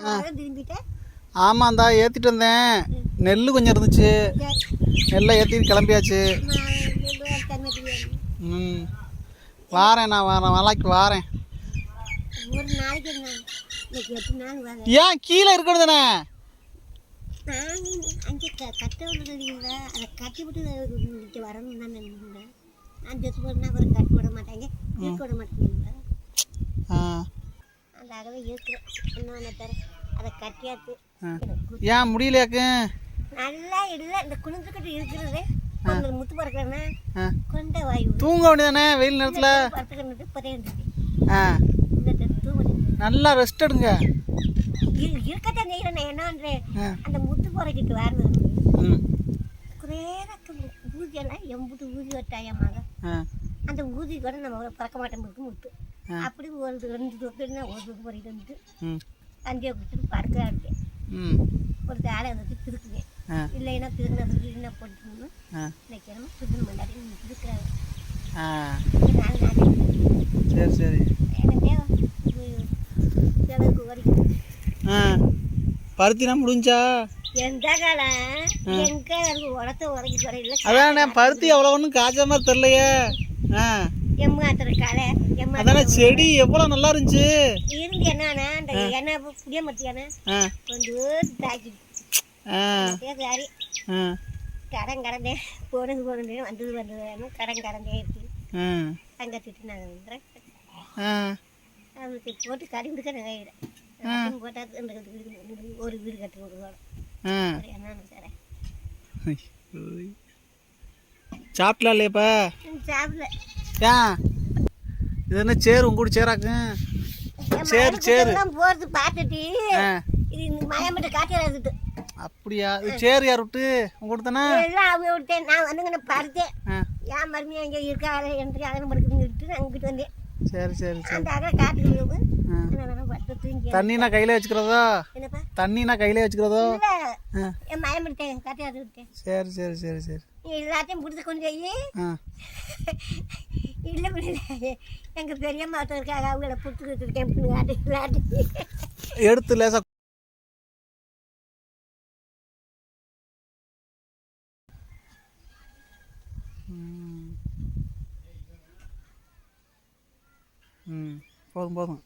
திரும்பிட்டேன். ஆமாந்தா ஏற்றிட்டு வந்தேன். நெல் கொஞ்சம் இருந்துச்சு, நெல்லை ஏற்றிட்டு கிளம்பியாச்சு. ம் வாரேன், நான் வரேன், நாளைக்கு வாரேன். ஒரு நாளைக்கு இன்னைக்கு 8 நாள் வரேன். ஏன் கீழே இருக்கணும் தானே? நான் அங்கே கட்ட விடுறீங்களா, அதை கட்டி விட்டு இங்கே வரணும் தான் நினைக்கிறேன். நான் ஜெத்து போட்டுனா அப்புறம் கட்டி விட மாட்டாங்க, இருக்க விட மாட்டேங்குங்களா. அதாகவே இருக்கிறேன். இன்னொன்று தர அதை கட்டியாச்சு. ஏன் முடியலையாக்கு? நல்லா இல்லை, இந்த குளிர்ந்துக்கிட்டு இருக்கிறது கொஞ்சம் முத்து பறக்கிறேன்னா கொண்ட வாயு. தூங்க வேண்டியதானே வெயில் நேரத்தில்? பறக்கிறது இப்போதே இருந்துச்சு. இந்த தூங்க நல்லா ரெஸ்ட் எடுங்க. இருக்கத்தான் செய்கிறேன். என்னன்றேன் அந்த முத்து பறக்கிட்டு வரது குறையாக ஊதியெல்லாம் எம்புட்டு ஊதி வட்டாயமாக அந்த ஊதி கூட நம்ம பறக்க மாட்டோம் இருக்கு முத்து. அப்படி ஒரு 2 தொட்டுன்னா ஒரு தொட்டு பறிக்கிட்டு வந்துட்டு தஞ்சியை கொடுத்துட்டு படுக்க இருக்கேன். ஒரு தாளை வந்துட்டு திருக்குவேன். இல்லைன்னா திருநதுக்கு என்ன போட்டுன்னு இன்னைக்கு நம்ம திருநூறு மண்டாடி திருக்குறாங்க. சரி சரி. எனக்கே செலவுக்கு வரைக்கும் பருத்தினா முடிஞ்சா எந்த காலம் எங்கே உடத்த உடஞ்சி குறையில. அதான் பருத்தி அவ்வளோ ஒன்றும் காய்ச்ச மாதிரி தெரியலையே. எம்மாத்திர காலை அதானே செடி எவ்வளோ நல்லா இருந்துச்சு. இருந்து என்னன்னா அந்த எண்ணெய் புளிய மத்தி எண்ணெய் கொஞ்சம் தாக்கி சரி கடன் கடந்தேன். போனது வந்தது கடன் கடந்தே இருக்கு. தங்கத்திட்டு நான் வந்துடுறேன். அவனுக்கு போட்டு கறி கொடுக்க நான் கையிறேன். போட்டால் ஒரு வீடு கட்டி விடுவாங்க. என்னன்னு தரேன். சாப்பிடலாம் இல்லையாப்பா? சாப்பிடல. ஏன் இது என்ன சேரு உங்க கூட சேராக்கு? சரி சரி போகிறது பார்த்துட்டு இது மயமிட்ட காட்டிடாது. அப்படியா? இது சேரு யார் விட்டு உங்க கூட தானே? எல்லாம் அவங்க விட்டேன். நான் வந்துங்க படுத்தேன். ஏன் மருமையாக எங்கே இருக்கா என்று அகலம் படுக்குன்னு விட்டு நான் இங்கிட்டு வந்தேன். சரி சரி சரி. அந்த அகலம் காட்டுக்கு தண்ணினா கையில வச்சுக்கிறதோ? என்னப்பா தண்ணினா கையில வச்சுக்கிறதோ? என் மயமிட்டேன் காட்டிடாது விட்டேன். சரி சரி சரி சரி. எல்லாத்தையும் பிடிச்சி கொண்டு போய் இல்லை பிள்ளை எங்கள் பெரியம்மா இருக்காங்க, அவங்கள பிடிச்சிக்கிட்டு இருக்கேன். எடுத்து லேசா போதும் போதும்.